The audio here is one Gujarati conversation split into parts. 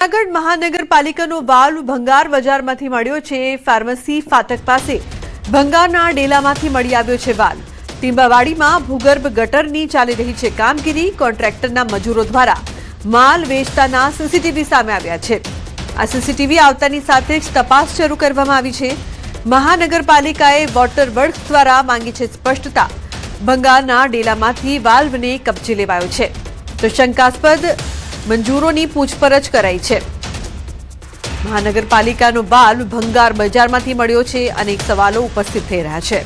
જૂનાગઢ મહાનગરપાલિકાનો વાલ્વ ભંગાર બજારમાંથી મળ્યો છે। ફાર્મસી ફાટક પાસે ભંગારના ડેલામાંથી મળી આવ્યો છે વાલ્વ। ટીંબાવાડીમાં ભૂગર્ભ ગટરની ચાલી રહી છે કામગીરી। કોન્ટ્રાક્ટરના મજૂરો દ્વારા માલ વેચતાના સીસીટીવી સામે આવ્યા છે। આ સીસીટીવી આવતાની સાથે જ તપાસ શરૂ કરવામાં આવી છે। મહાનગરપાલિકાએ વોટર વર્ક્સ દ્વારા માંગી છે સ્પષ્ટતા। ભંગારના ડેલામાંથી વાલ્વને કબજે લેવાયો છે તો શંકાસ્પદ મંજૂરોની પૂછપરછ કરાઈ છે। મહાનગરપાલિકાનો વાલ્વ ભંગાર બજારમાંથી મળ્યો છે। અનેક સવાલો ઉપસ્થિત થઈ રહ્યા છે।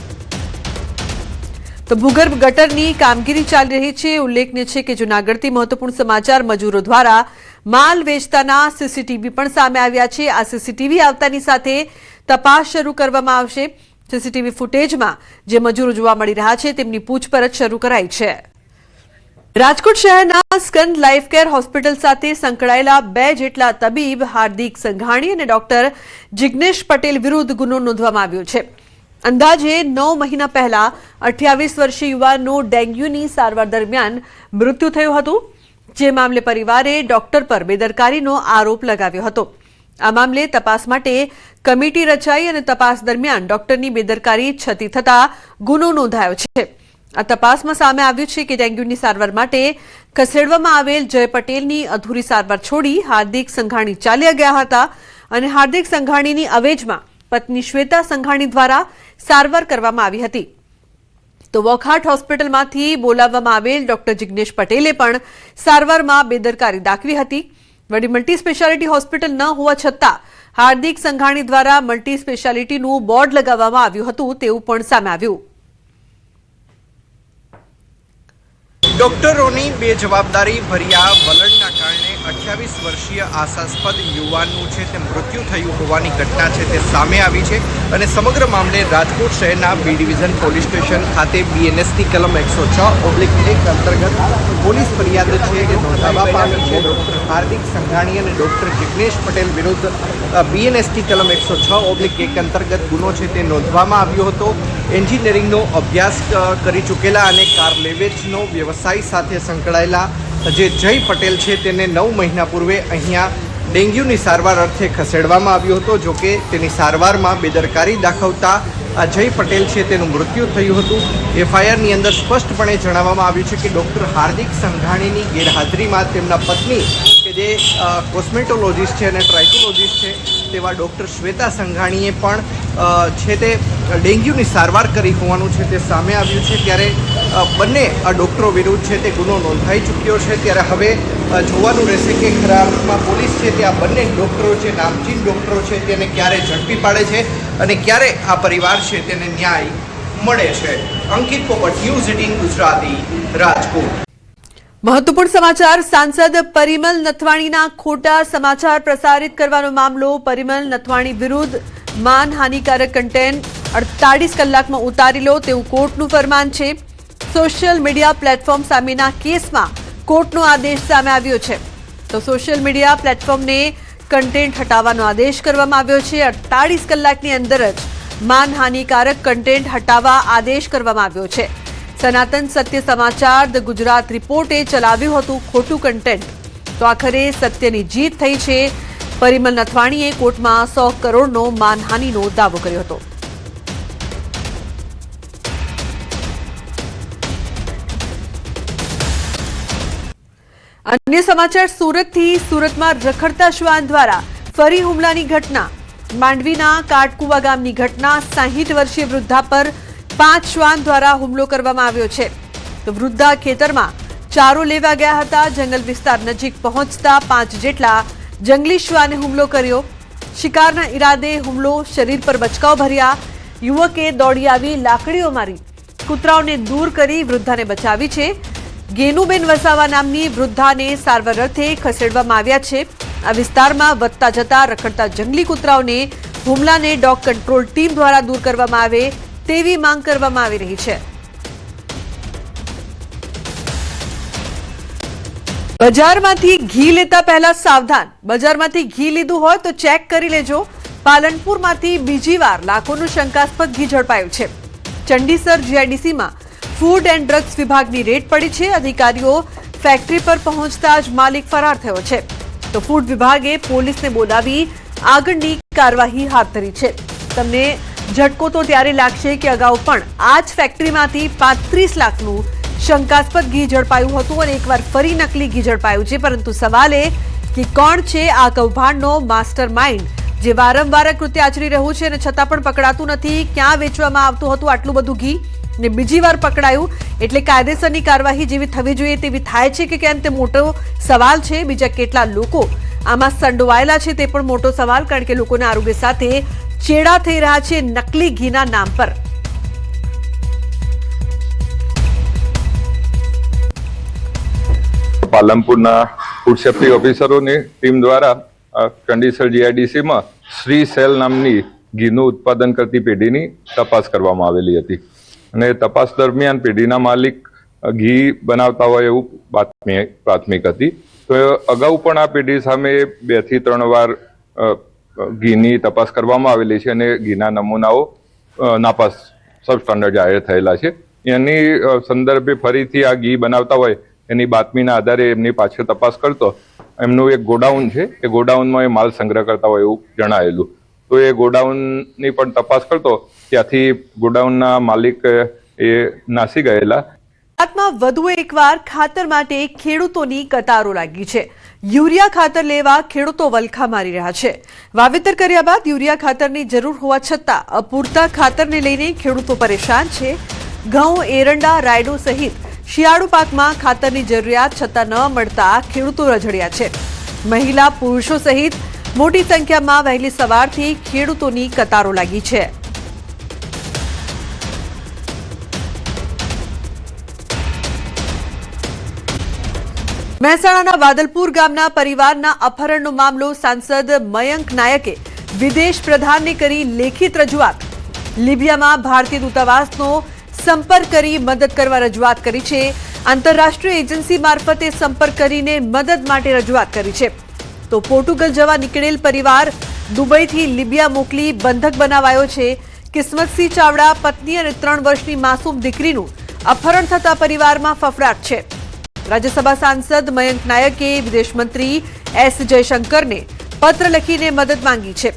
તો ભૂગર્ભ ગટરની કામગીરી ચાલી રહી છે। ઉલ્લેખનીય છે કે જૂનાગઢથી મહત્વપૂર્ણ સમાચાર મજૂરો દ્વારા માલ વેચતાના સીસીટીવી પણ સામે આવ્યા છે। આ સીસીટીવી આવતાની સાથે તપાસ શરૂ કરવામાં આવશે। સીસીટીવી ફૂટેજમાં જે મજૂરો જોવા મળી રહ્યા છે તેમની પૂછપરછ શરૂ કરાઈ છે। રાજકોટ શહેરના સ્કંદ લાઈફ કેર હોસ્પિટલ સાથે સંકળાયેલા 2 જેટલા તબીબ હાર્દિક સંઘાણી અને ડોક્ટર જિગ્નેશ પટેલ વિરુદ્ધ ગુનો નોંધવામાં આવ્યો છે। અંદાજે 9 મહિના પહેલા 28 વર્ષીય યુવાનનું ડેન્ગ્યુની સારવાર દરમિયાન મૃત્યુ થયું હતું, જે મામલે પરિવારે ડોક્ટર પર બેદરકારીનો આરોપ લગાવ્યો હતો। આ મામલે તપાસ માટે કમિટી રચાઈ અને તપાસ દરમિયાન ડોક્ટરની બેદરકારી છતી થતા ગુનો નોંધાયો છે। આ તપાસમાં સામે આવ્યું છે કે ડેન્ગ્યુની સારવાર માટે ખસેડવામાં આવેલ જય પટેલની અધૂરી સારવાર છોડી હાર્દિક સંઘાણી ચાલ્યા ગયા હતા અને હાર્દિક સંઘાણીની અવેજમાં પત્ની શ્વેતા સંઘાણી દ્વારા સારવાર કરવામાં આવી હતી। તો વોકહાર્ટ હોસ્પિટલમાંથી બોલાવવામાં આવેલ ડોક્ટર જિગ્નેશ પટેલે પણ સારવારમાં બેદરકારી દાખવી હતી। વડી મલ્ટી સ્પેશિયાલિટી હોસ્પિટલ ન હોવા છતાં હાર્દિક સંઘાણી દ્વારા મલ્ટી સ્પેશિયાલિટીનું બોર્ડ લગાવવામાં આવ્યું હતું તેવું પણ સામે આવ્યું। ડોક્ટરોની બેજવાબદારી ભર્યા વલણના કારણે 28 વર્ષીય આશાસ્પદ યુવાનનું છે તે મૃત્યુ થયું હોવાની ઘટના છે તે સામે આવી છે અને સમગ્ર મામલે રાજકોટ શહેરના બી ડિવિઝન પોલીસ સ્ટેશન ખાતે બીએનએસની કલમ 106/1 અંતર્ગત પોલીસ ફરિયાદ છે એ નોંધાવવા પામી છે। ડોક્ટર હાર્દિક સંઘાણી અને ડોક્ટર જિગ્નેશ પટેલ વિરુદ્ધ બીએનએસની કલમ 106/1 અંતર્ગત ગુનો છે તે નોંધવામાં આવ્યો હતો। એન્જિનિયરિંગનો અભ્યાસ કરી ચૂકેલા અને કાર લેવેચનો વ્યવસાય સાથે સંકળાયેલા જે જય પટેલ છે તેને 9 મહિના પૂર્વે અહીંયા ડેન્ગ્યુની સારવાર અર્થે ખસેડવામાં આવ્યો હતો। જોકે તેની સારવારમાં બેદરકારી દાખવતા આ જય પટેલ છે તેનું મૃત્યુ થયું હતું। એફઆઈઆરની અંદર સ્પષ્ટપણે જણાવવામાં આવ્યું છે કે ડૉક્ટર હાર્દિક સંઘાણીની ગેરહાજરીમાં તેમના પત્ની કે જે કોસ્મેટોલોજીસ્ટ છે અને ટ્રાઇકોલોજીસ્ટ છે તેવા ડૉક્ટર શ્વેતા સંઘાણીએ પણ છે તે ડેન્ગ્યુની સારવાર કરી હોવાનું છે તે સામે આવ્યું છે। ત્યારે બંને આ ડૉક્ટરો વિરુદ્ધ છે તે ગુનો નોંધાઈ ચૂક્યો છે। ત્યારે હવે જોવાનું રહેશે કે ખરા અર્થમાં પોલીસ છે તે આ બંને ડૉક્ટરો છે નામચીન ડૉક્ટરો છે તેને ક્યારે ઝડપી પાડે છે અને ક્યારે આ પરિવાર છે તેને ન્યાય મળે છે। અંકિત પોપટ, ન્યૂઝ 18 ગુજરાતી, રાજકોટ। મહત્વપૂર્ણ સમાચાર। સાંસદ પરિમલ નથવાણીના ખોટા સમાચાર પ્રસારિત કરવાનો મામલો। પરિમલ નથવાણી વિરુદ્ધ માનહાનિકારક કન્ટેન્ટ 48 કલાકમાં ઉતારી લો તેવું કોર્ટનું ફરમાન છે। સોશિયલ મીડિયા પ્લેટફોર્મ સામેના કેસમાં કોર્ટનો આદેશ સામે આવ્યો છે। તો સોશિયલ મીડિયા પ્લેટફોર્મને કન્ટેન્ટ હટાવવાનો આદેશ કરવામાં આવ્યો છે। 48 કલાકની અંદર જ માનહાનિકારક કન્ટેન્ટ હટાવવા આદેશ કરવામાં આવ્યો છે। સનાતન સત્ય સમાચાર ધ ગુજરાત રિપોર્ટે ચલાવ્યું હતું ખોટું કન્ટેન્ટ, તો આખરે સત્યની જીત થઈ છે। પરિમલ નથવાણીએ કોર્ટમાં 100 કરોડનો માનહાનિનો દાવો કર્યો હતો। અન્ય સમાચાર। સુરતમાં રખડતા શ્વાન દ્વારા ફરી હુમલાની ઘટના। માંડવીના કાટકુવા ગામની ઘટના। 60 વર્ષીય વૃદ્ધા પર 5 શ્વાન દ્વારા હુમલો કરવામાં આવ્યો છે। તો વૃદ્ધા ખેતરમાં ચારો લેવા ગયા હતા। જંગલ વિસ્તાર નજીક પહોંચતા 5 જેટલા જંગલી શ્વાને હુમલો કર્યો। શિકારના ઈરાદે હુમલો, શરીર પર બચકાઓ ભર્યા। યુવકે દોડી આવી લાકડીઓ મારી કૂતરાઓને દૂર કરી વૃદ્ધાને બચાવી છે। ગેનુબેન વસાવા નામની વૃદ્ધાને સારવાર અર્થે ખસેડવામાં આવ્યા છે। આ વિસ્તારમાં વધતા જતા રખડતા જંગલી કૂતરાઓને હુમલાને ડોગ કંટ્રોલ ટીમ દ્વારા દૂર કરવામાં આવે તેવી માંગ કરવામાં આવી રહી છે। બજારમાંથી ઘી લેતા પહેલા સાવધાન। બજારમાંથી ઘી લીધું હોય તો ચેક કરી લેજો। પાલનપુરમાંથી બીજી વાર લાખોનું શંકાસ્પદ ઘી ઝડપાયું છે। ચંડીસર જીઆઈડીસીમાં ફૂડ એન્ડ ડ્રગ્સ વિભાગની રેડ પડી છે। અધિકારીઓ ફેક્ટરી પર પહોંચતા જ માલિક ફરાર થયો છે। તો ફૂડ વિભાગે પોલીસને બોલાવી આગળની કાર્યવાહી હાથ ધરી છે। તમને ઝટકો તો ત્યારે લાગશે કે અગાઉ પણ આ જ ફેક્ટરીમાંથી 35 લાખનું શંકાસ્પદ ઘી ઝડપાયું હતું અને એકવાર ફરી નકલી ઘી ઝડપાયું છે। પરંતુ સવાલ એ કે કોણ છે આ કૌભાંડનો માસ્ટર માઇન્ડ જે વારંવાર કૃત્ય આચરી રહ્યું છે અને છતાં પણ પકડાતું નથી? ક્યાં વેચવામાં આવતું હતું આટલું બધું ઘી ને બીજી વાર પકડાયું એટલે કાયદેસરની કાર્યવાહી જેવી થવી જોઈએ તેવી થાય છે કે કેમ તે મોટો સવાલ છે। બીજા કેટલા લોકો આમાં સંડોવાયેલા છે તે પણ મોટો સવાલ, કારણ કે લોકોના આરોગ્ય સાથે ચેડા થઈ રહ્યા છે નકલી ઘીના નામ પર। પાલનપુરના ફૂડ સેફ્ટી ઓફિસરોની ટીમ દ્વારા કંડીસર જીઆઈડીસીમાં શ્રી સેલ નામની ઘીનું ઉત્પાદન કરતી પેઢીની તપાસ કરવામાં આવેલી હતી અને તપાસ દરમિયાન પેઢીના માલિક ઘી બનાવતા હોય એવું પ્રાથમિક હતી। તો અગાઉ પણ આ પેઢી સામે 2 થી 3 વાર ઘીની તપાસ કરવામાં આવેલી છે અને ઘીના નમૂનાઓ નાપાસ સબસ્ટાન્ડર્ડ જાહેર થયેલા છે। એની સંદર્ભે ફરીથી આ ઘી બનાવતા હોય એની બાતમીના આધારે એમની પાછળ તપાસ કરતો એમનું એક ગોડાઉન છે, એ ગોડાઉનમાં એ માલ સંગ્રહ કરતા હોય એવું જણાયેલું। તો એ ગોડાઉનની પણ તપાસ કરતો ત્યાંથી ગોડાઉનના માલિક એ નાસી ગયેલા। ગુજરાતમાં વધુ એકવાર ખાતર માટે ખેડૂતોની કતારો લાગી છે। યુરિયા ખાતર લેવા ખેડૂતો વલખા મારી રહ્યા છે। વાવેતર કર્યા બાદ યુરિયા ખાતરની જરૂર હોવા છતાં અપૂરતા ખાતરને લઈને ખેડૂતો પરેશાન છે। ઘઉં, એરંડા, રાયડો સહિત શિયાળુ પાકમાં ખાતરની જરૂરિયાત છતાં ન મળતા ખેડૂતો રઝળ્યા છે। મહિલા, પુરુષો સહિત મોટી સંખ્યામાં વહેલી સવારથી ખેડૂતોની કતારો લાગી છે। મહેસાણાના વાદલપુર ગામના પરિવારના અપહરણનો મામલો સાંસદ મયંક નાયકે વિદેશ પ્રધાનને કરી લેખિત રજૂઆત। લિબિયામાં ભારતીય દૂતાવાસનો સંપર્ક કરી મદદ કરવા રજૂઆત કરી છે। આંતરરાષ્ટ્રીય એજન્સી મારફતે સંપર્ક કરીને મદદ માટે રજૂઆત કરી છે। તો પોર્ટુગલ જવા નીકળેલ પરિવાર દુબઈથી લિબિયા મોકલી બંધક બનાવાયો છે। કિસ્મતસિંહ ચાવડા પત્ની અને 3 વર્ષની માસૂમ દીકરીનું અપહરણ થતા પરિવારમાં ફફડાટ છે। રાજ્યસભા સાંસદ મયંક નાયકે વિદેશ મંત્રી એસ જયશંકરને પત્ર લખીને મદદ માંગી છે।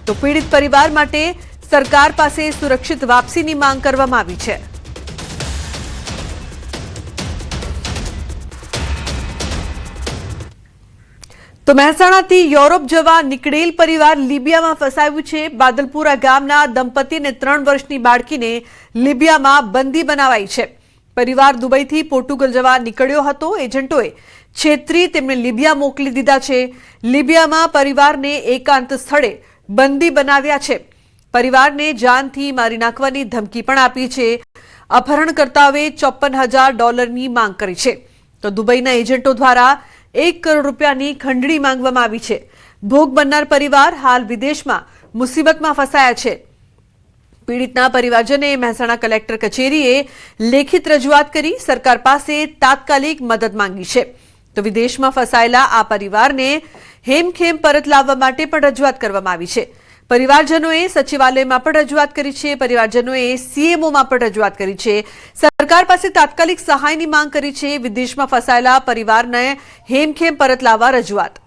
તો પીડિત પરિવાર માટે સરકાર પાસે સુરક્ષિત વાપસીની માંગ કરવામાં આવી છે। તો મહેસાણાથી યુરોપ જવા નીકળેલ પરિવાર લિબિયામાં ફસાયું છે। બાદલપુરા ગામના દંપતી અને 3 વર્ષની બાળકીને લિબિયામાં બંદી બનાવાઈ છે। પરિવાર દુબઈથી પોર્ટુગલ જવા નીકળ્યો હતો। એજન્ટોએ છેતરી તેમને લિબિયા મોકલી દીધા છે। લિબિયામાં પરિવારને એકાંત સ્થળે બંદી બનાવ્યા છે। પરિવારને જાનથી મારી નાખવાની ધમકી પણ આપી છે। અપહરણકર્તાઓએ $54,000ની માંગ કરી છે। તો દુબઈના એજન્ટો દ્વારા 1 કરોડ રૂપિયાની ખંડણી માંગવામાં આવી છે। ભોગ બનનાર પરિવાર હાલ વિદેશમાં મુસીબતમાં ફસાયા છે। પીડિતના પરિવારજને મહેસાણા કલેક્ટર કચેરીએ લેખિત રજૂઆત કરી સરકાર પાસે તાત્કાલિક મદદ માંગી છે। તો વિદેશમાં ફસાયેલા આ પરિવારને હેમખેમ પરત લાવવા માટે પણ રજૂઆત કરવામાં આવી છે। પરિવારજનોએ સચિવાલયમાં પણ રજૂઆત કરી છે। પરિવારજનોએ સીએમઓમાં પણ રજૂઆત કરી છે। સરકાર પાસે તાત્કાલિક સહાયની માંગ કરી છે। વિદેશમાં ફસાયેલા પરિવારને હેમખેમ પરત લાવવા રજૂઆત।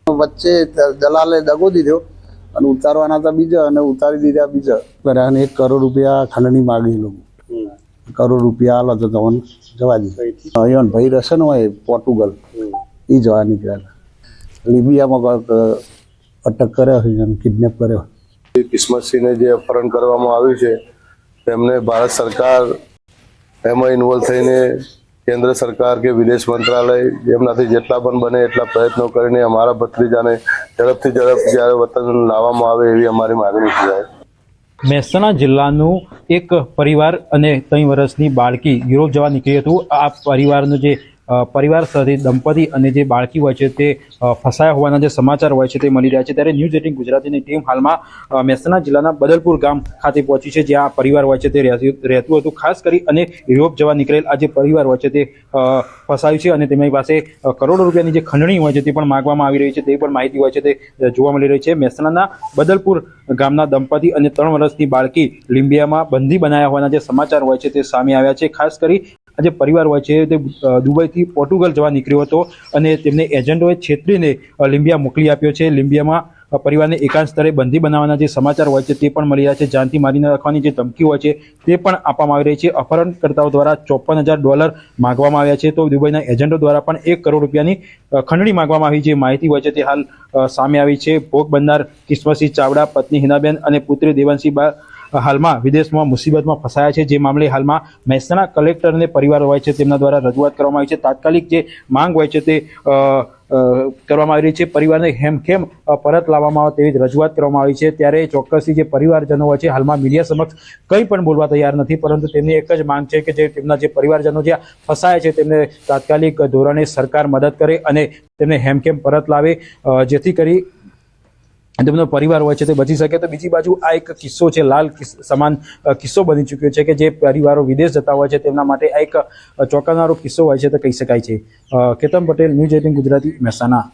વચ્ચે દલાલે દગો દીધો અને ઉતારવાના હતા બીજા અને ઉતારી દીધા બીજા અને 1 કરોડ રૂપિયા ખંડણી માંગી લોકો। 1 કરોડ રૂપિયા આલો તો તમને જવા દીધું। અહીંયા ભાઈ રસન હોય પોર્ટુગલ એ જવા નીકળ્યા। લિબિયામાં અટક કર્યો છે અને કિડનેપ કર્યો। કિસ્મતસિંહને જે અપહરણ કરવામાં આવ્યું છે તેમને ભારત સરકાર એમાં ઇન્વોલ્વ થઈને કેન્દ્ર સરકાર કે વિદેશ મંત્રાલય એમનાથી જેટલા પણ બને એટલા પ્રયત્નો કરીને અમારા ભત્રીજાને ઝડપથી ઝડપ જ્યારે વતન લાવવામાં આવે એવી અમારી માગણી છે। મહેસાણા જિલ્લાનું એક પરિવાર અને 3 વર્ષની બાળકી યુરોપ જવા નીકળી હતું। આ પરિવારનું જે પરિવાર સાથે દંપતી અને જે બાળકી હોય છે તે ફસાયા હોવાના જે સમાચાર હોય છે તે મળી રહ્યા છે। ત્યારે ન્યૂઝ 18 ગુજરાતીની ટીમ હાલમાં મહેસાણા જિલ્લાના બદલપુર ગામ ખાતે પહોંચી છે, જ્યાં પરિવાર હોય છે તે રહેતું હતું। ખાસ કરી અને યુરોપ જવા નીકળેલ આ જે પરિવાર હોય છે તે ફસાયું છે અને તેમની પાસે કરોડો રૂપિયાની જે ખંડણી હોય છે તે પણ માગવામાં આવી રહી છે, તે પણ માહિતી હોય છે તે જોવા મળી રહી છે। મહેસાણાના બદલપુર ગામના દંપતી અને 3 વર્ષની બાળકી લિબિયામાં બંદી બનાવ્યા હોવાના જે સમાચાર હોય છે તે સામે આવ્યા છે। ખાસ કરી આ જે પરિવાર હોય છે તે દુબઈથી પોર્ટુગલ જવા નીકળ્યો હતો અને તેમને એજન્ટોએ છેતરીને લીંબિયા મોકલી આપ્યો છે. લીંબિયામાં પરિવારને એકાંત સ્તરે બંધી બનાવવાના જે સમાચાર હોય છે તે પણ મળી રહ્યા છે. જાનથી મારીને રાખવાની જે ધમકી હોય છે તે પણ આપવામાં આવી રહી છે. અપહરણકર્તાઓ દ્વારા $54,000 માંગવામાં આવ્યા છે. તો દુબઈના એજન્ટો દ્વારા પણ ₹1 કરોડ ખંડણી માંગવામાં આવી જે માહિતી હોય છે તે હાલ સામે આવી છે. ભોગ બનનાર કિસ્મતસિંહ ચાવડા, પત્ની હિનાબેન અને પુત્રી દેવાંશી બા હાલમાં વિદેશમાં મુસીબતમાં ફસાયા છે. જે મામલે હાલમાં મહેસાણા કલેક્ટર અને પરિવાર હોય છે તેમના દ્વારા રજૂઆત કરવામાં આવી છે. તાત્કાલિક જે માંગ હોય છે તે કરવામાં આવી રહી છે. પરિવારને હેમખેમ પરત લાવવામાં આવે તેવી રજૂઆત કરવામાં આવી છે. ત્યારે ચોક્કસથી જે પરિવારજનો હોય છે હાલમાં મીડિયા સમક્ષ કંઈ પણ બોલવા તૈયાર નથી, પરંતુ તેમની એક જ માંગ છે કે જે તેમના જે પરિવારજનો જ્યાં ફસાયા છે તેમને તાત્કાલિક ધોરણે સરકાર મદદ કરે અને તેમને હેમખેમ પરત લાવે, જેથી કરી તેમનો પરિવાર હોય છે તે બચી શકે. તો બીજી બાજુ આ એક કિસ્સો છે, લાલ સમાન કિસ્સો બની ચૂક્યો છે કે જે પરિવારો વિદેશ જતા હોય છે તેમના માટે આ એક ચોંકાવનારો કિસ્સો હોય છે તો કહી શકાય છે. કેતન પટેલ, ન્યૂઝ 18 ગુજરાતી, મહેસાણા.